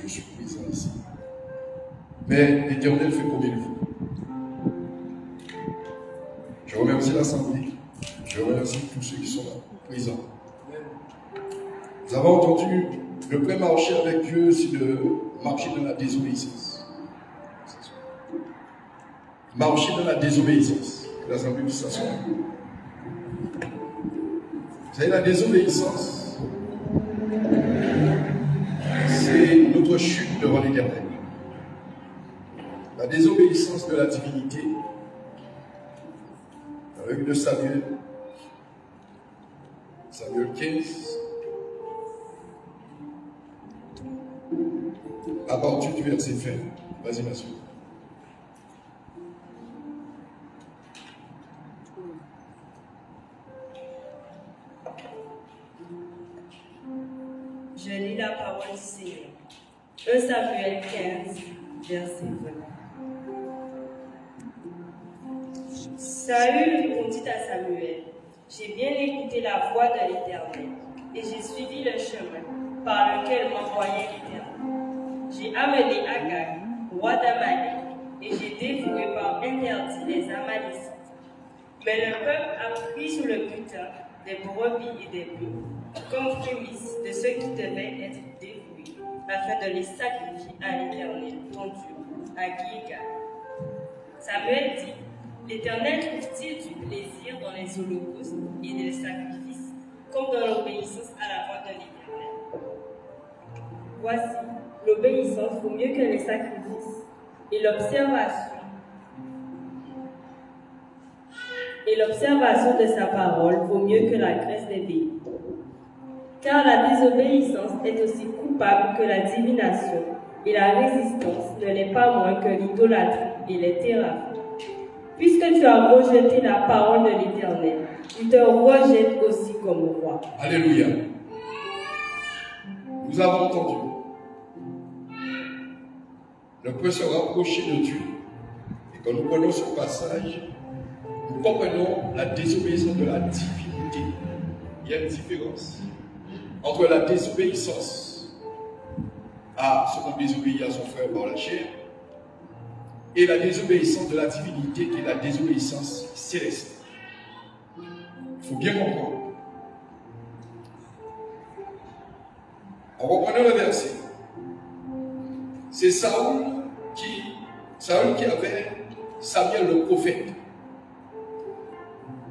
suis présent ici. Mais l'Éternel fait comme il veut. Je remercie l'Assemblée. Je remercie tous ceux qui sont là, présents. Nous avons entendu le vrai marché avec Dieu, c'est le marché de la désobéissance. Marché de la désobéissance. L'Assemblée de s'asseoir. Vous savez, la désobéissance, c'est notre chute devant l'Éternel. La désobéissance de la divinité, avec le Samuel 15, à partir du verset fin. Vas-y, monsieur. Je lis la parole du Seigneur. 1 Samuel 15, verset 20. Saül répondit à Samuel, j'ai bien écouté la voix de l'Éternel, et j'ai suivi le chemin par lequel m'envoyait l'Éternel. J'ai amené Agag, roi d'Amalek, et j'ai dévoué par interdit les Amalécites. Mais le peuple a pris sous le butin des brebis et des bœufs, comme prémisse de ce qui devait être dévoué, afin de les sacrifier à l'Éternel, ton Dieu, à Gilgal. Samuel dit, l'Éternel trouve-t-il du plaisir dans les holocaustes et les sacrifices, comme dans l'obéissance à la voix de l'Éternel? Voici, l'obéissance vaut mieux que les sacrifices, et l'observation de sa parole vaut mieux que la graisse des bébés. Car la désobéissance est aussi coupable que la divination, et la résistance ne l'est pas moins que l'idolâtrie et les thérapies. Puisque tu as rejeté la parole de l'Éternel, il te rejette aussi comme roi. Alléluia. Nous avons entendu. Ne peut se rapprocher de Dieu. Et quand nous prenons ce passage, nous comprenons la désobéissance de la divinité. Il y a une différence entre la désobéissance à ce qu'on désobéit à son frère par la chair et la désobéissance de la divinité qui est la désobéissance céleste. Il faut bien comprendre. En reprenant le verset, c'est Saül qui avait Samuel le prophète.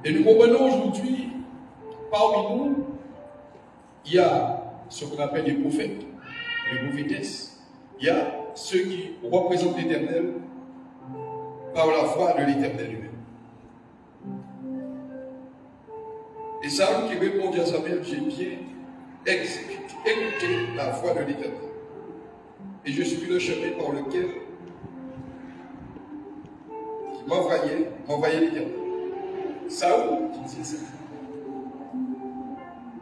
Et nous comprenons aujourd'hui, parmi nous, il y a ce qu'on appelle les prophètes, les prophétesses. Il y a ceux qui représentent l'Éternel par la voix de l'Éternel lui-même. Et Saül qui répondit à Samuel, j'ai bien écouté la voix de l'Éternel. Et je suis le chemin par lequel m'envoyait l'Éternel. Saül qui disait ça.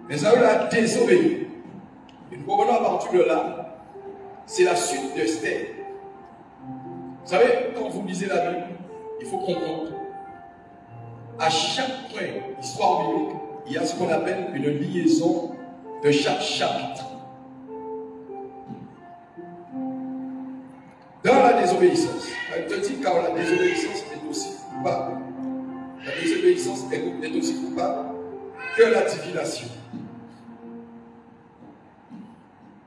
Mais Saül a désobéi. Et nous comprenons à partir de là, c'est la suite de Esther. Vous savez, quand vous lisez la Bible, il faut comprendre. À chaque point d'histoire biblique, il y a ce qu'on appelle une liaison de chaque chapitre. Dans la désobéissance, elle te dit car la désobéissance est aussi coupable. La désobéissance est aussi coupable que la divination.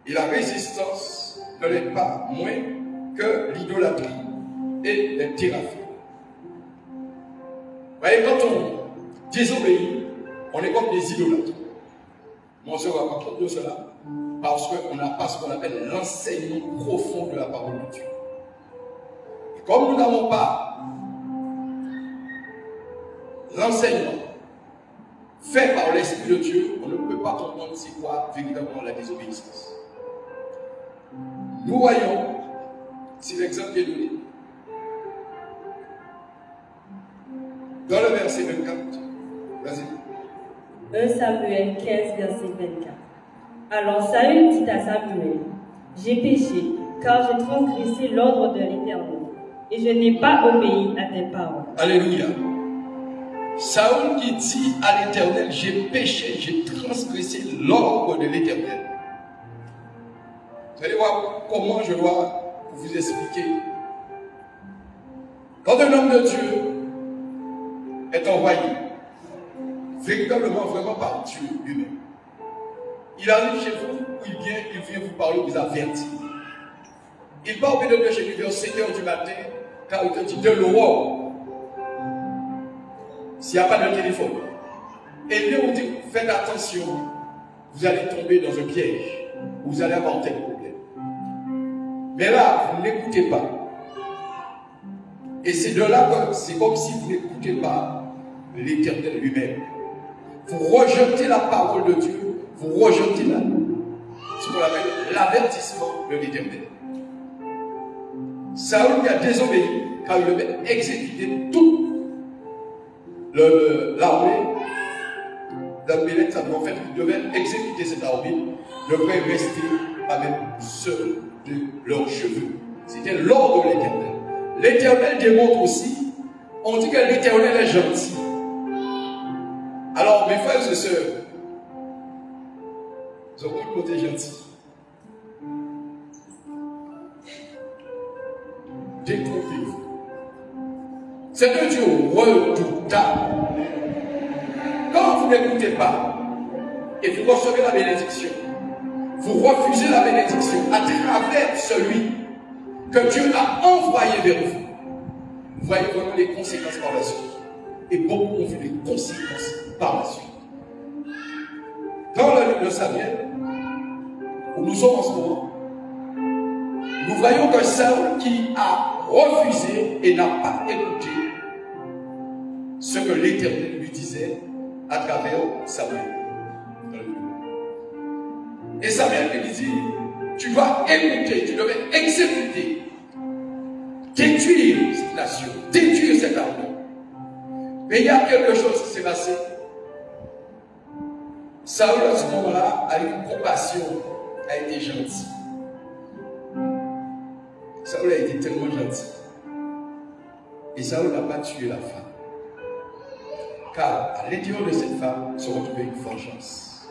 Et la résistance ne l'est pas moins que l'idolâtrie et les thérapies. Vous voyez, quand on désobéit, on est comme des idolâtres. Mais on se rend pas compte de cela parce qu'on n'a pas ce qu'on appelle l'enseignement profond de la parole de Dieu. Et comme nous n'avons pas l'enseignement fait par l'Esprit de Dieu, on ne peut pas comprendre c'est quoi véritablement la désobéissance. Nous voyons, si l'exemple est donné, dans le verset 24, vas-y. 1 Samuel 15, verset 24. Alors Saül dit à Samuel, j'ai péché, car j'ai transgressé l'ordre de l'Éternel, et je n'ai pas obéi à tes paroles. Alléluia. Saül qui dit à l'Éternel, j'ai péché, j'ai transgressé l'ordre de l'Éternel. Vous allez voir comment je dois vous expliquer. Quand un homme de Dieu est envoyé, véritablement, vraiment par Dieu lui-même, il arrive chez vous, il vient vous parler, vous avertir. Il part au milieu de chez lui vers 7 h du matin, car il te dit de l'aurore, s'il n'y a pas de téléphone. Et il vient vous dire, faites attention, vous allez tomber dans un piège, vous allez avoir tel problème. Mais là, vous n'écoutez pas. Et c'est de là que c'est comme si vous n'écoutez pas l'Éternel lui-même. Vous rejetez la parole de Dieu, vous rejetez ce qu'on appelle l'avertissement de l'Éternel. Saül a désobéi car il devait exécuter toute l'armée d'Abimélec. En fait, il devait exécuter cette armée, ne pas rester avec ceux de leurs cheveux. C'était l'ordre de l'Éternel. L'Éternel démontre aussi, on dit que l'Éternel est gentil. Alors, mes frères et sœurs, nous avons un côté gentil. Détrompez-vous. C'est un Dieu redoutable. Quand vous n'écoutez pas et vous recevez la bénédiction, vous refusez la bénédiction à travers celui que Dieu a envoyé vers vous. Vous voyez vraiment les conséquences par la suite. Et beaucoup ont vu les conséquences par la suite. Dans le livre de Samuel, où nous sommes en ce moment, nous voyons que Saül qui a refusé et n'a pas écouté ce que l'Éternel lui disait à travers Samuel. Et Samuel lui dit, tu dois écouter, tu devais exécuter, détruire cette nation, détruire cette armée. Mais il y a quelque chose qui s'est passé. Saül à ce moment-là a eu une compassion, a été gentil. Saül a été tellement gentil. Et Saül n'a pas tué la femme. Car à l'intérieur de cette femme se retrouvait une vengeance.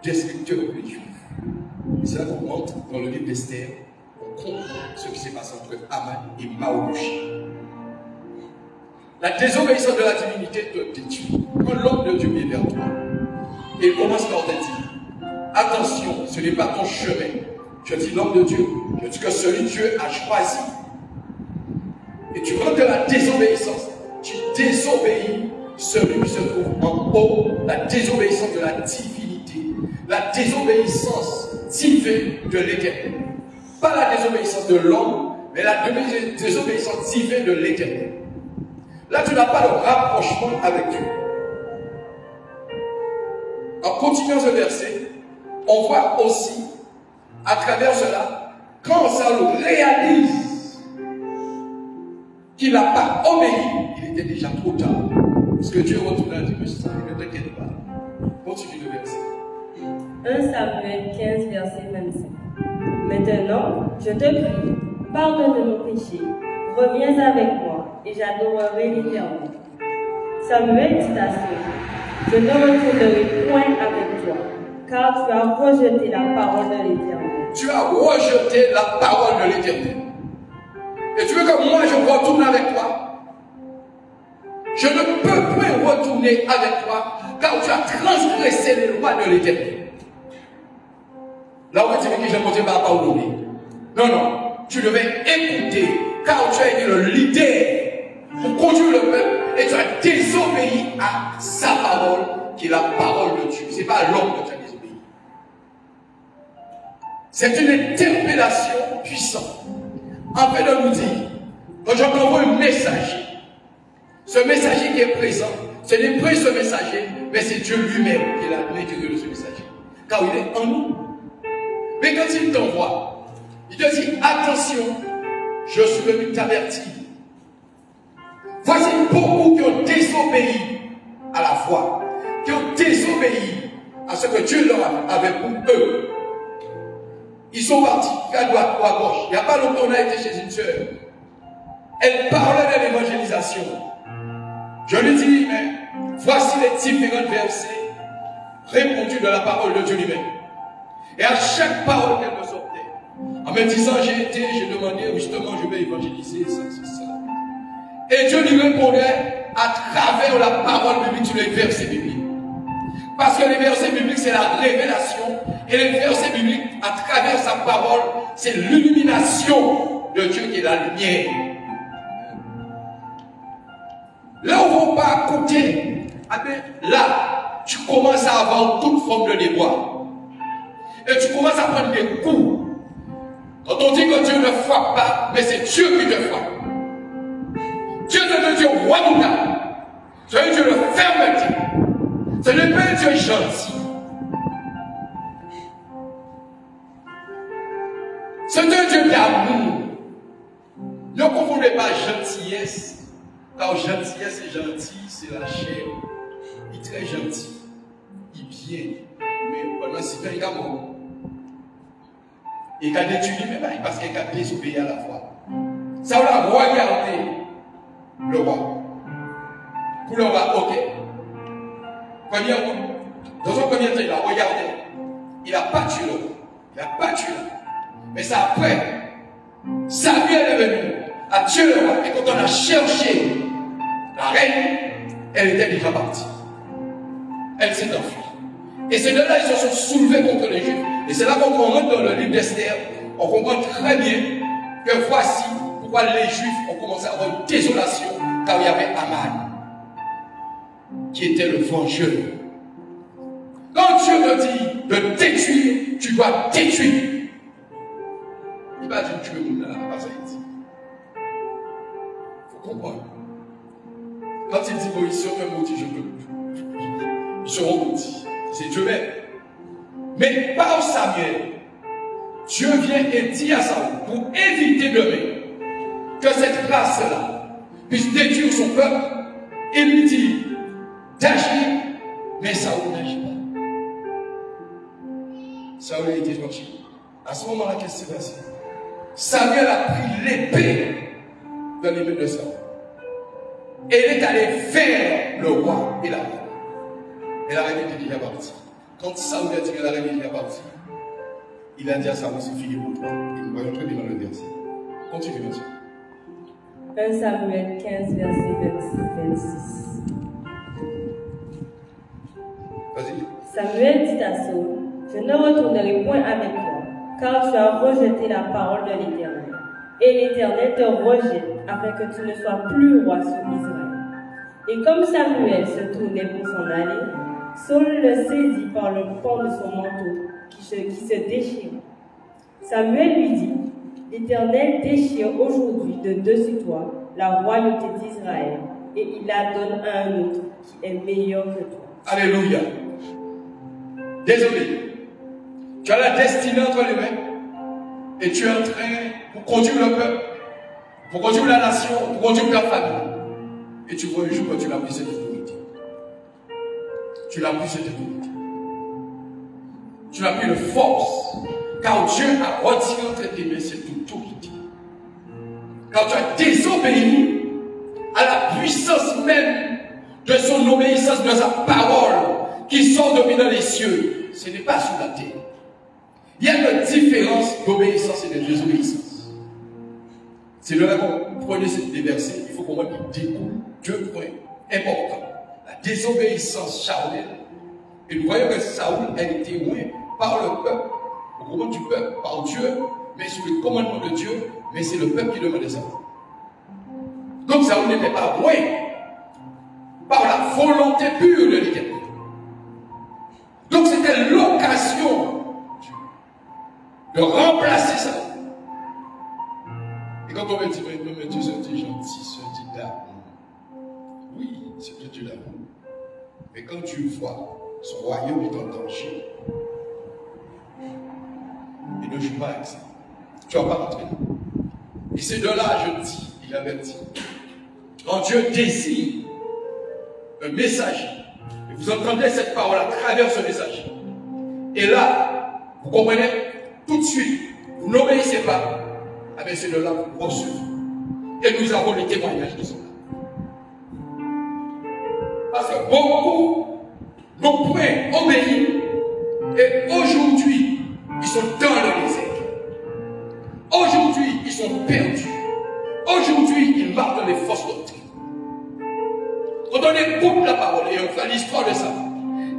Destructeur des Juifs. Et c'est là qu'on montre dans le livre d'Esther, on comprend ce qui s'est passé entre Aman et Maoulouchi. La désobéissance de la divinité te détruit. Quand l'homme de Dieu vient vers toi, et il commence par te dire, attention, ce n'est pas ton chemin. Je dis l'homme de Dieu, je dis que celui que Dieu a choisi. Et tu rentres dans la désobéissance. Tu désobéis celui qui se trouve en haut, la désobéissance de la divinité, la désobéissance divine de l'Éternel. Pas la désobéissance de l'homme, mais la désobéissance divine de l'Éternel. Là, tu n'as pas de rapprochement avec Dieu. En continuant ce verset, on voit aussi, à travers cela, quand Saül réalise qu'il n'a pas obéi, il était déjà trop tard. Parce que Dieu retourne et dit, mais ça, ne t'inquiète pas. Continue le verset. 1 Samuel 15, verset 25. Maintenant, je te prie, pardonne de mon péché, reviens avec moi, et j'adorerai l'Éternel. Samuel dit à Saül, je ne retournerai point avec toi, car tu as rejeté la parole de l'Éternel. Tu as rejeté la parole de l'Éternel. Et tu veux que moi je retourne avec toi? Je ne peux plus retourner avec toi, car tu as transgressé les lois de l'Éternel. Là où tu dis que je ne peux pas pardonner. Non, non. Tu devais écouter, car tu as été le leader pour conduire le peuple et tu as désobéi à sa parole, qui est la parole de Dieu. Ce n'est pas l'homme que tu as désobéi. C'est une interpellation puissante. En fait de nous dire, quand j'envoie un messager, ce messager qui est présent, ce n'est pas ce messager, mais c'est Dieu lui-même qui est à l'intérieur de ce messager. Car il est en nous. Mais quand il t'envoie, il te dit, attention, je suis venu t'avertir. Voici beaucoup qui ont désobéi à la foi, qui ont désobéi à ce que Dieu leur avait pour eux. Ils sont partis à droite ou à gauche. Il n'y a pas longtemps, on a été chez une sœur. Elle parlait de l'évangélisation. Je lui dis, mais voici les différents versets répondus de la parole de Dieu lui-même. Et à chaque parole qu'elle me sortait, en me disant, j'ai demandé, justement, je vais évangéliser, ça, c'est ça. Et Dieu lui répondait à travers la parole biblique sur les versets bibliques. Parce que les versets bibliques, c'est la révélation. Et les versets bibliques, à travers sa parole, c'est l'illumination de Dieu qui est la lumière. Là où on va à côté, là, tu commences à avoir toute forme de déboire. Et tu commences à prendre des coups. Quand on dit que Dieu ne frappe pas, mais c'est Dieu qui te frappe. Dieu ne te dit roi nous là. C'est un Dieu de fermeté. Ce n'est pas un Dieu gentil. C'est un Dieu d'amour. Ne confondez pas gentillesse. Car gentillesse et gentil, c'est la chair. Il est très gentil. Il vient. Mais pendant ce temps, il a mort. Il a détruit lui-même parce qu'il a désobéi à la foi. Ça, on a regardé le roi. Pour le roi, ok. Dans son premier temps, il a regardé. Il n'a pas tué l'homme. Il n'a pas tué l'homme. Mais c'est après, Samuel est venu à tuer le roi. Et quand on a cherché la reine, elle était déjà partie. Elle s'est enfuie. Et ces deux-là, ils se sont soulevés contre les Juifs. Et c'est là qu'on rentre dans le livre d'Esther. On comprend très bien que voici pourquoi les Juifs ont commencé à avoir une désolation car il y avait Aman qui était le vengeur. Quand Dieu te dit de détruire, tu dois détruire. Il va dire tuer nous là, pas ça il dit. Il faut comprendre. Quand il dit bon, ils seront maudits, je peux. Ils seront maudits. C'est Dieu même. Mais par Samuel, Dieu vient et dit à Saül, pour éviter demain que cette race-là puisse détruire son peuple, il lui dit d'agir, mais Saül n'agit pas. Saül a été gentil. À ce moment-là, qu'est-ce qui s'est passé? Samuel a pris l'épée dans les mains de Saül. Et il est allé vers le roi et la reine. Et la reine était déjà partie. Quand Saül a dit que la reine était déjà partie, il a dit à Saül, c'est fini pour toi. Et nous voyons très bien dans le verset. Continue, monsieur. 1 Samuel 15, verset 26. Vas-y. Samuel dit à Saül, je ne retournerai point avec toi, car tu as rejeté la parole de l'Éternel. Et l'Éternel te rejette, afin que tu ne sois plus roi sur Israël. Et comme Samuel se tournait pour s'en aller, Saül le saisit par le pan de son manteau, qui se déchira. Samuel lui dit, l'Éternel déchire aujourd'hui de dessus toi la royauté d'Israël, et il la donne à un autre qui est meilleur que toi. Alléluia. Désolé. Tu as la destinée entre les mains, et tu es en train pour conduire le peuple, pour conduire la nation, pour conduire ta famille. Et tu vois un jour que tu n'as plus cette autorité. Tu n'as plus cette autorité. Tu n'as plus de force. Car Dieu a retiré entre tes mains cette autorité. Car tu as désobéi à la puissance même de son obéissance, de sa parole qui sort de dans les cieux. Ce n'est pas sous la terre. Il y a une différence d'obéissance et de désobéissance. C'est là qu'on prenait ces versets. Il faut qu'on voit qu'il découle deux points importants. La désobéissance charnelle. Et nous voyons que Saül, elle était loin par le peuple, au commandement du peuple, par Dieu, mais sous le commandement de Dieu, mais c'est le peuple qui demandait ça. Donc Saül n'était pas loin par la volonté pure de l'Éternel. Donc c'était l'occasion de remplacer ça. Et quand on me dit, mais Dieu, c'est un Dieu gentil, c'est un Dieu d'amour. Oui, c'est un Dieu d'amour. Mais quand tu vois son royaume est en danger, il ne joue pas avec ça. Tu ne vas pas rentrer. Et ces deux-là, je dis, il avertit. Quand Dieu désigne un messager, et vous entendez cette parole à travers ce message, et là, vous comprenez, tout de suite, vous n'obéissez pas, avec ces deux-là, vous recevez. Et nous avons les témoignages de cela. Parce que beaucoup n'ont point obéi, et aujourd'hui, sont dans le désert. Aujourd'hui, ils sont perdus. Aujourd'hui, ils marquent dans les fausses doctrines. Quand on écoute la parole et on fait l'histoire de ça,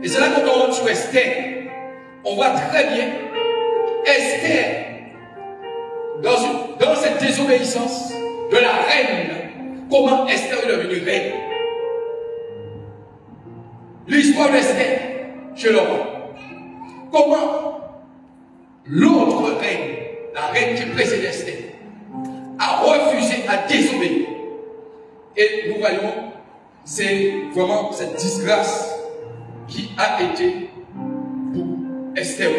et c'est là quand on rentre sur Esther, on voit très bien Esther dans cette désobéissance de la reine, comment Esther est devenue reine. L'histoire d'Esther chez le roi. Comment l'autre reine, la reine qui précède Esther, a refusé, à désobéir. Et nous voyons, c'est vraiment cette disgrâce qui a été pour Esther.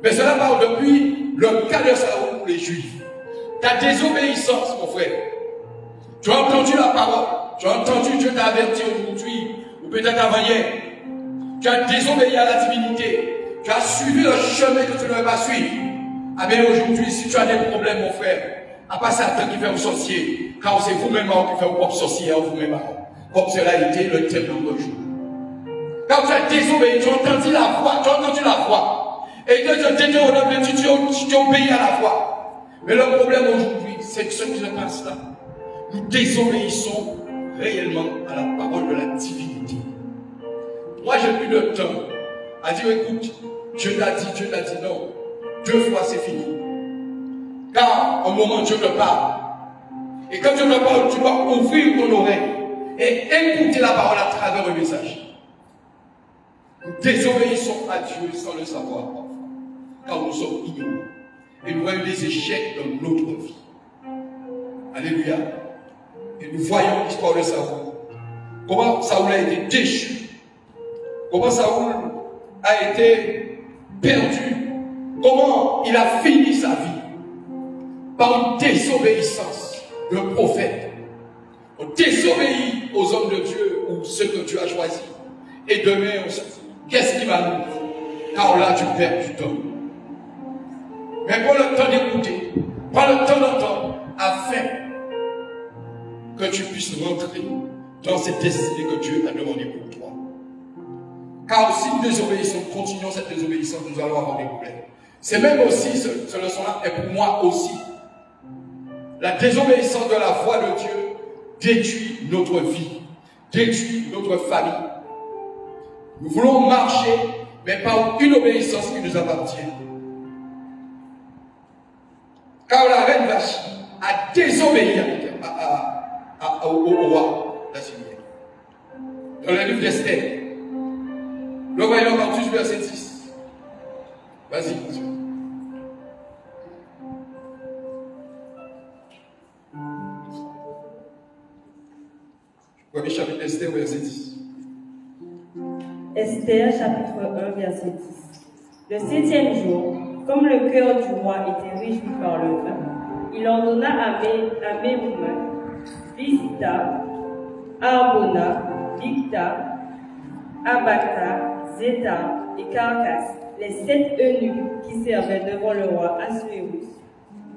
Mais cela parle depuis le cas de Saoul pour les Juifs. Ta désobéissance, mon frère. Tu as entendu la parole, tu as entendu Dieu t'a averti aujourd'hui, ou peut-être avant-hier. Tu as désobéi à la divinité. Tu as suivi le chemin que tu ne devais pas suivre. Ah bien aujourd'hui, si tu as des problèmes, mon frère, à part Satan qui fait un sorcier, car c'est vous-même qui fait un propre sorcier, vous-même. Comme cela a été le thème de notre jour. Quand tu as désobéi, tu as entendu la voix, et que tu obéis à la voix. Mais le problème aujourd'hui, c'est que ce qui se passe là, nous désobéissons réellement à la parole de la divinité. Moi, j'ai plus de temps à dire, écoute, Dieu t'a dit non. 2 fois, c'est fini. Car, au moment où Dieu te parle, et quand Dieu te parle, tu dois ouvrir ton oreille et écouter la parole à travers le message. Nous désobéissons à Dieu sans le savoir parfois, car nous sommes ignorants. Et nous voyons des échecs dans notre vie. Alléluia. Et nous voyons l'histoire de Saoul. Comment Saoul a été déchu. Comment Saoul a été perdu. Comment il a fini sa vie. Par une désobéissance de prophète. On désobéit aux hommes de Dieu ou ceux que tu as choisis. Et demain, on se dit, qu'est-ce qui va nous? Car là, tu perds du temps. Mais prends le temps d'écouter. Prends le temps d'entendre afin que tu puisses rentrer dans cette destinée que Dieu a demandé pour toi. Car si nous désobéissons, continuons cette désobéissance, nous allons avoir des problèmes. C'est même aussi, ce leçon-là est pour moi aussi. La désobéissance de la voix de Dieu détruit notre vie, détruit notre famille. Nous voulons marcher, mais par une obéissance qui nous appartient. Car la reine Vashti a désobéi au roi d'Assyrie. Dans le livre d'Esther, le voyons à partir du verset 10. Vas-y, monsieur. Premier chapitre d'Esther, verset 10. Esther, chapitre 1, verset 10. Le 7e jour, comme le cœur du roi était réjoui par le vin, il ordonna à Mémouman, Biztha, Arbona, Bigtha, Abata, Zéta et Carcas, les 7 eunuques qui servaient devant le roi Assuérus,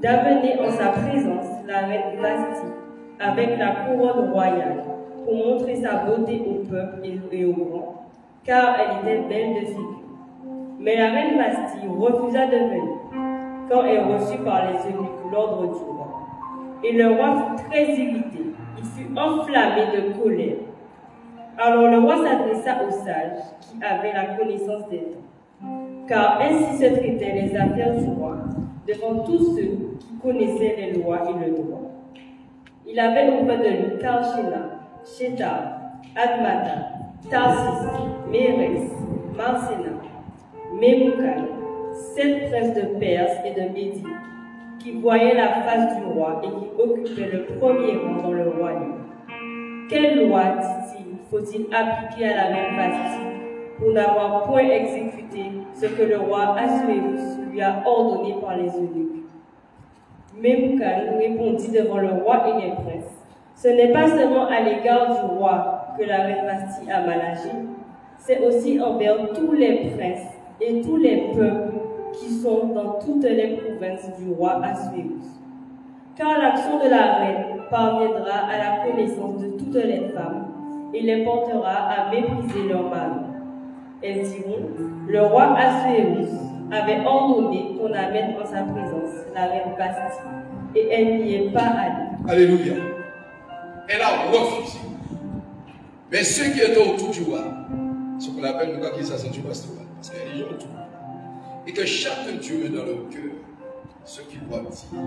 d'amener en sa présence la reine Vashti avec la couronne royale pour montrer sa beauté au peuple et aux grands, car elle était belle de figure. Mais la reine Vashti refusa de venir quand elle reçut par les eunuques l'ordre du roi. Et le roi fut très irrité, il fut enflammé de colère. Alors le roi s'adressa aux sages qui avaient la connaissance des temps, car ainsi se traitaient les affaires du roi devant tous ceux qui connaissaient les lois et le droit. Il avait auprès de lui Karshena, Shethar, Admata, Tarsis, Méres, Marsena, Mémoukan, 7 princes de Perse et de Médie, qui voyaient la face du roi et qui occupaient le premier rang dans le royaume. Quelle loi, dit-il, faut-il appliquer à la reine Vashti pour n'avoir point exécuté ce que le roi Assuérus lui a ordonné par les eunuques? Mémoukan répondit devant le roi et les princes, ce n'est pas seulement à l'égard du roi que la reine Vashti a mal agi, c'est aussi envers tous les princes et tous les peuples qui sont dans toutes les provinces du roi Assuérus. Car l'action de la reine parviendra à la connaissance de toutes les femmes et les portera à mépriser leur mari. Elles diront, le roi Assuérus avait ordonné qu'on amène en sa présence la reine Bastille, et elle n'y est pas allée. Alléluia. Elle a refusé. Mais ceux qui étaient autour du roi, ce qu'on appelle nous qui s'assentent du pastoral, parce qu'il y a des gens autour, et que chacun Dieu met dans leur cœur ce qu'il doit dire.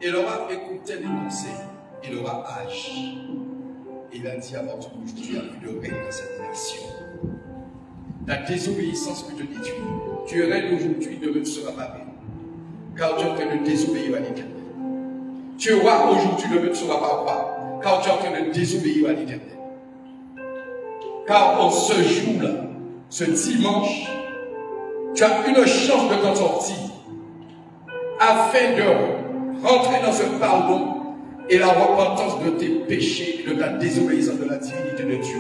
Il aura écouté les conseils, il aura agi. Il a dit à partir d'aujourd'hui, il n'y a plus de règne dans cette nation. La désobéissance peut te détruire. Tu règnes aujourd'hui, demain tu ne seras pas béni. Car tu es en train de désobéir à l'Éternel. Tu es roi aujourd'hui, demain tu ne seras pas roi. Car tu es en train de désobéir à l'Éternel. Car en ce jour-là, ce dimanche, tu as une chance de t'en sortir afin de rentrer dans ce pardon et la repentance de tes péchés et de ta désobéissance de la divinité de Dieu.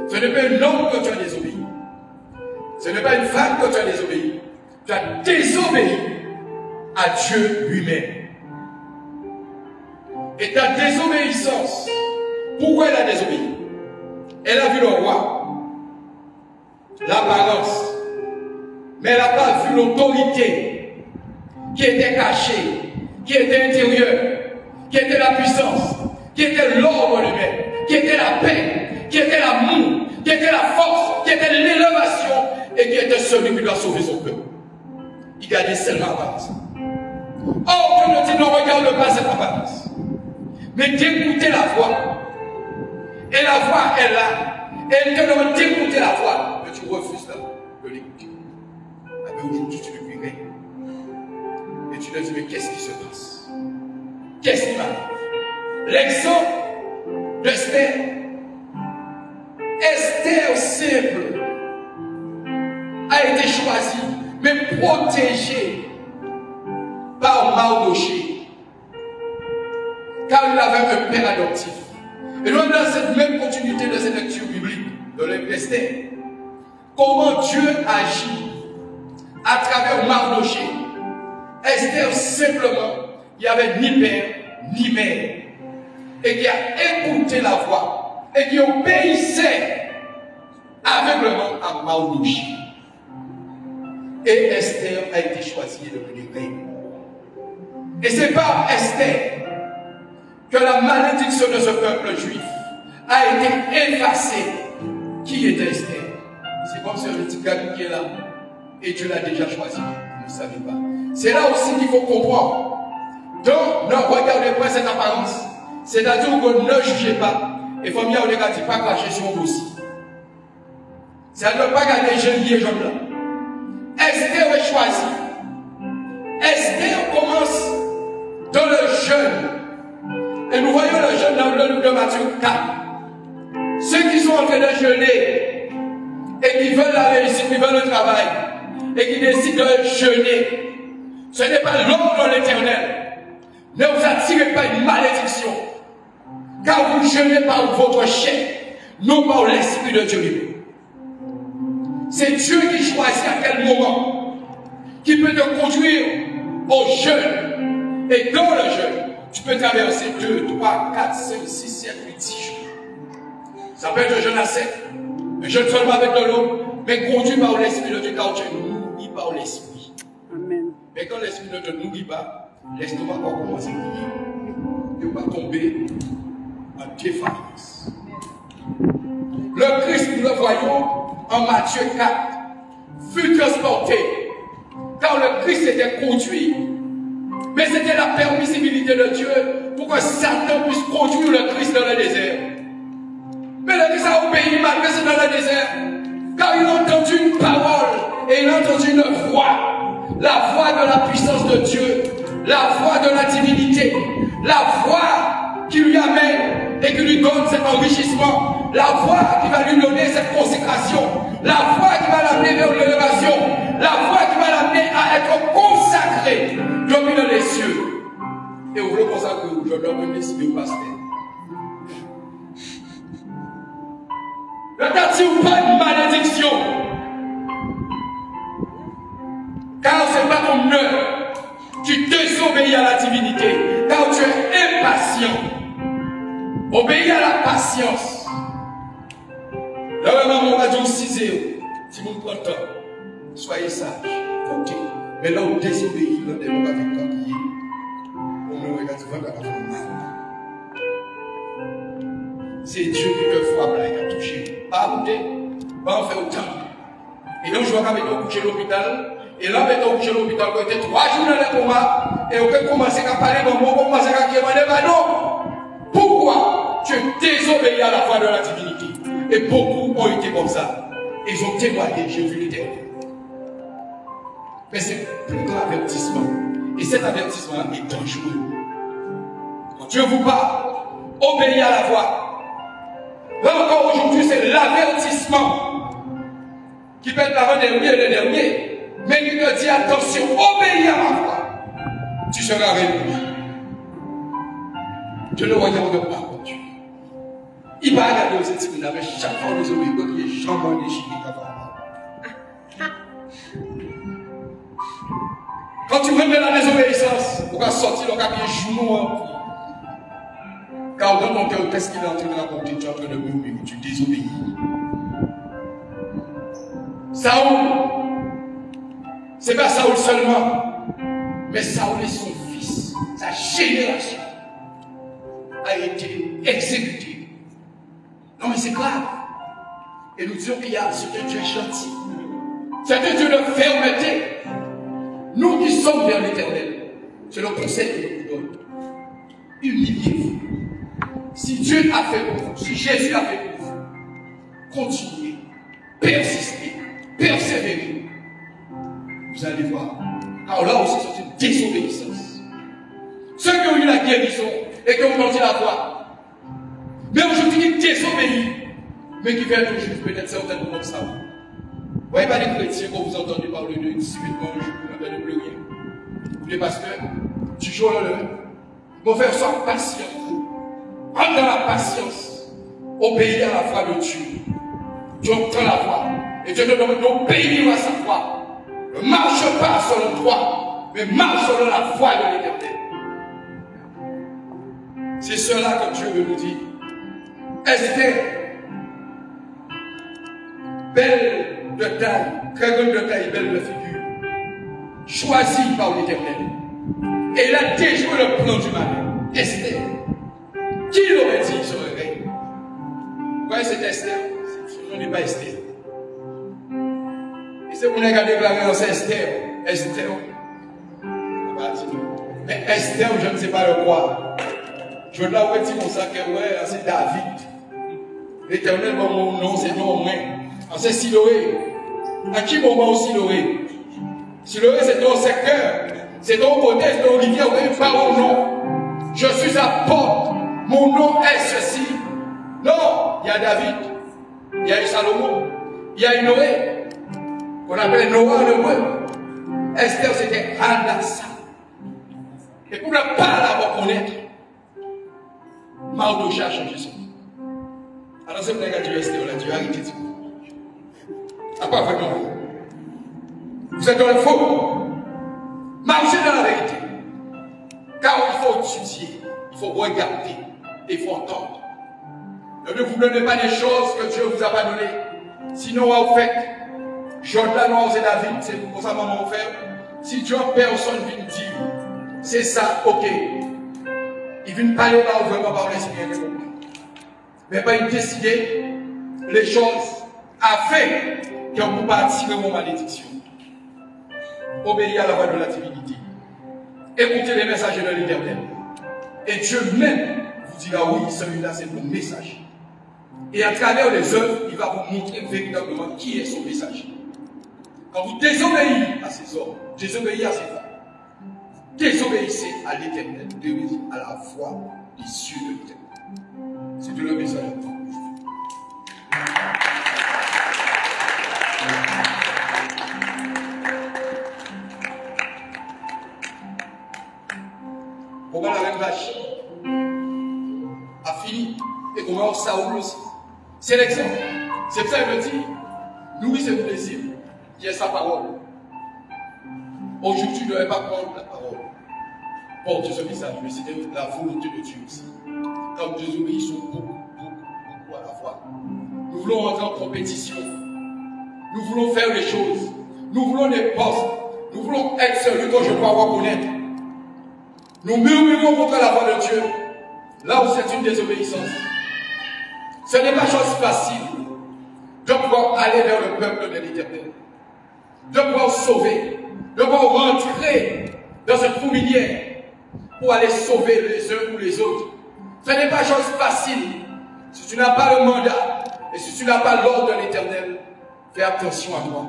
Ce n'est pas un homme que tu as désobéi. Ce n'est pas une femme que tu as désobéi. Tu as désobéi à Dieu lui-même. Et ta désobéissance, pourquoi elle a désobéi? Elle a vu le roi, l'apparence, mais elle n'a pas vu l'autorité qui était cachée, qui était intérieure, qui était la puissance, qui était l'ordre lui-même, qui était la paix, qui était l'amour, qui était la force, qui était l'élévation et qui était celui qui doit sauver son peuple. Il gardait seulement l'apparence. Or, Dieu nous dit, ne regarde pas cette apparence, mais d'écouter la voix. Et la voix est là. Et elle te demande d'écouter la voix, mais tu refuses de l'écouter. Mais aujourd'hui, tu le cuirais. Et tu te dis, mais qu'est-ce qui se passe? Qu'est-ce qui m'arrive? L'exemple d'Esther. Esther simple a été choisie, mais protégée par Mardochée. Car il avait un père adoptif. Et nous, dans cette même continuité de cette lecture biblique, de l'Esther, comment Dieu agit à travers Mardochée. Esther, simplement, il n'y avait ni père, ni mère, et qui a écouté la voix, et qui obéissait aveuglément à Mardochée. Et Esther a été choisie et devenue reine. Et c'est par Esther que la malédiction de ce peuple juif a été effacée. Qui était Esther? C'est comme si un petit gars qui est là et Dieu l'a déjà choisi. Vous ne savez pas. C'est là aussi qu'il faut comprendre. Donc, ne regardez pas cette apparence. C'est-à-dire que ne jugez pas. Et il faut bien regarder, pas cracher sur vous aussi. Ça ne doit pas garder jeunes liés jeunes là. Esther est choisie. Esther commence dans le jeûne. Et nous voyons le jeûne dans le livre de Matthieu 4. Ceux qui sont en train de jeûner et qui veulent la réussite, qui veulent le travail et qui décident de jeûner, ce n'est pas l'ordre de l'Éternel. Ne vous attirez pas une malédiction, car vous jeûnez par votre chair, non par l'Esprit de Dieu lui-même. C'est Dieu qui choisit à quel moment, qui peut te conduire au jeûne. Et dans le jeûne, tu peux traverser 2, 3, 4, 5, 6, 7, 8, 10 jours. Ça peut être un jeûne à 7, un jeûne seulement avec de l'eau, mais conduit par l'Esprit de Dieu, car tu es nourri par l'Esprit. Amen. Mais quand l'Esprit ne te nourrit pas, l'estomac va commencer à bouillir. Et on va tomber en défaillance. Le Christ, nous le voyons en Matthieu 4, fut transporté, car le Christ était conduit. Mais c'était la permissibilité de Dieu pour que Satan puisse conduire le Christ dans le désert. Mais le Christ a obéi malgré c'est dans le désert. Car il a entendu une parole et il a entendu une voix. La voix de la puissance de Dieu. La voix de la divinité. La voix qui lui amène et qui lui donne cet enrichissement. La voix qui va lui donner cette consécration. La voix qui va l'amener vers l'élévation. La voix qui va l'amener à être consacré depuis dans les cieux. Et vous voulez consacrer où je dois me décider au pasteur. Ne t'attire pas une malédiction. Car ce n'est pas ton œuvre. Tu désobéis à la divinité. Car tu es impatient. Obéis à la patience. Là, maman va dire 6 heures. Si vous prenez temps, soyez sages. côté. Mais là, on désobéit, là, des moments avec quand il est. On me regarde, tu vois, quand on fait mal. C'est Dieu qui te frappe là, il a touché. Pas goûter, pas en faire autant. Et donc, je vois quand on couché à l'hôpital. Et là, on couché à l'hôpital, on était 3 jours dans le coma. Et on peut commencer à parler dans mon on commence à demander, bah non. Pourquoi tu désobéis à la foi de la divinité? Et beaucoup ont été comme ça. Ils ont témoigné, j'ai vu l'Éternel. Mais c'est plutôt un avertissement. Et cet avertissement est dangereux. Quand Dieu vous parle, obéissez à la voix. Là encore aujourd'hui, c'est l'avertissement qui peut être l'avant-dernier et le dernier. Mais il te dit attention, obéis à ma voix. Tu seras réuni. Je ne regarde pas comme Dieu. Il va regarder aux études, mais chaque fois nous obéissons, il est jamais déchiré. Quand tu rentres dans la désobéissance, on va sortir le cabinet genou. Car dans ton cœur, qu'est-ce qu'il est en train de raconter? Tu es en train de murmurer, tu désobéis. Saoul, c'est pas Saoul seulement, mais Saoul et son fils, sa génération a été exécutée. Non mais c'est grave. Et nous disons qu'il y a ce que Dieu est gentil. C'est un Dieu de fermeté. Nous qui sommes vers l'Éternel, c'est le conseil qu'il nous donne. Humiliez-vous. Si Dieu a fait pour vous, si Jésus a fait pour vous, continuez, persistez, persévérez. Vous allez voir. Alors là aussi, c'est une désobéissance. Ceux qui ont eu la guérison et qui ont entendu la voix, mais aujourd'hui ils désobéissent, mais qui viennent toujours peut-être certainement comme ça. Vous voyez pas les chrétiens quand vous entendez parler de subitement un jour, vous n'entendez plus rien. Vous les pasteurs, du jour au lendemain, vont faire sois patient. Entre dans la patience, obéir à la foi de Dieu. Dieu entend la voix. Et Dieu te demande d'obéir à sa voix. Ne marche pas selon toi, mais marche selon la voix de l'Éternel. C'est cela que Dieu veut nous dire. Esther, belle de taille, très grande de taille, belle de figure, choisie par l'Éternel. Et elle a déjoué le plan du malin. Esther. Qui l'aurait dit sur le règne? Vous voyez, c'est Esther. Ce n'est pas Esther. Et c'est pour nous regarder déclarer, c'est Esther. Esther. Mais Esther, je ne sais pas le quoi. Je l'aurais dit comme ça que ouais, c'est David. L'Éternel, mon nom, c'est non moins. C'est Siloé. À qui mon nom Siloé? Siloé, c'est ton secteur. C'est ton côté, c'est ton rivière, pas mon nom. Je suis à porte. Mon nom est ceci. Non, il y a David, il y a Salomon, il y a Noé, qu'on appelle Noah le bon. Esther, c'était Hadassah. Et pour ne pas la reconnaître, Mardochée a changé son nom. Alors, c'est pour que Dieu Esther, là, Dieu a arrêté de dire. À quoi vraiment? Vous êtes dans le faux. Marchez dans la vérité. Car il faut étudier, il faut regarder. Et il faut entendre. Ne vous donnez pas des choses que Dieu vous a pas données. Sinon, vous faites. Jordan, c'est David, c'est pour ça maman fait. Si Dieu personne vient dire, c'est ça, ok. Il vient parler là, vraiment par l'esprit. Mais pas il décider les choses afin qu'on ne peut pas attirer mon malédiction. Obéir à la voix de la divinité. Écoutez les messages de l'Éternel. Et Dieu même vous dira oui, celui-là c'est mon message. Et à travers les œuvres, il va vous montrer véritablement qui est son message. Quand vous désobéissez à ses ordres, désobéissez à ses voix, désobéissez à l'Éternel, désobéissez à la voix des cieux de l'Éternel. C'est le message de Dieu. Comment la même vache a fini et comment Saoul aussi. C'est l'exemple. C'est pour ça que je dis, nourrissez vos désirs, qui est sa parole. Aujourd'hui, tu ne devrais pas prendre la parole. Portez ce message, mais c'était la volonté de Dieu aussi. Comme nous obéissons beaucoup à la fois. Nous voulons entrer en compétition. Nous voulons faire les choses. Nous voulons des postes. que je dois reconnaître. Nous murmurons contre la voix de Dieu, là où c'est une désobéissance. Ce n'est pas chose facile de pouvoir aller vers le peuple de l'Éternel, de pouvoir sauver, de pouvoir rentrer dans cette fourmilière pour aller sauver les uns ou les autres. Ce n'est pas chose facile. Si tu n'as pas le mandat et si tu n'as pas l'ordre de l'Éternel, fais attention à toi.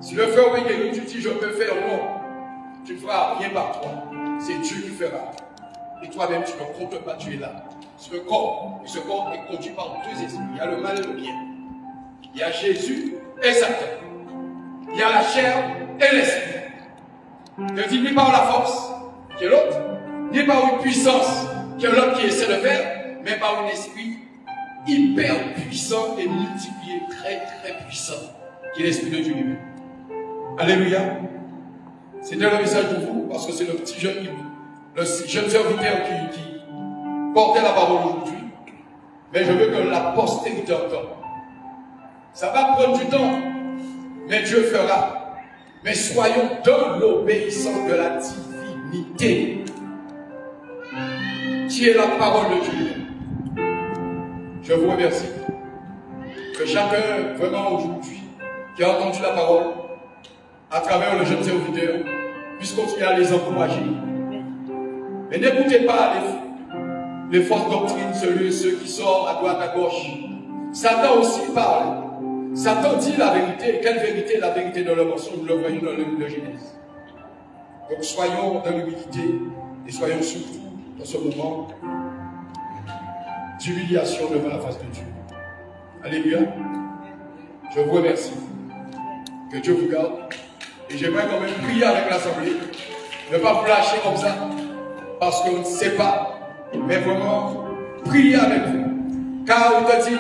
Si le frère Wigelu, tu dis je peux faire, non, tu ne feras rien par toi. C'est Dieu qui fera. Et toi-même, tu ne comptes pas, tu es là. Ce corps, et ce corps est conduit par deux esprits. Il y a le mal et le bien. Il y a Jésus et Satan. Il y a la chair et l'esprit. Ne dis ni par la force, qui est l'autre, ni par une puissance, qui est l'autre qui essaie de faire, mais par un esprit hyper puissant et multiplié, très très puissant, qui est l'esprit de Dieu lui-même. Alléluia. C'était le message pour vous, parce que c'est le petit jeune, le jeune serviteur qui portait la parole aujourd'hui. Mais je veux que la postérité entende. Ça va prendre du temps, mais Dieu fera. Mais soyons dans l'obéissance de la divinité, qui est la parole de Dieu. Je vous remercie. Que chacun, vraiment aujourd'hui, qui a entendu la parole, à travers le jeune serviteur, puisse continuer à les encourager. Mais n'écoutez pas les fausses doctrines, ceux qui sortent à droite, à gauche. Satan aussi parle. Satan dit la vérité. Quelle vérité? La vérité de le mensonge, nous le voyons dans le livre de Genèse. Donc soyons dans l'humilité et soyons surtout dans ce moment d'humiliation devant la face de Dieu. Alléluia. Je vous remercie. Que Dieu vous garde. Et j'aimerais quand même prier avec l'Assemblée. Ne pas vous lâcher comme ça. Parce qu'on ne sait pas. Mais vraiment, priez avec vous. Car on te dit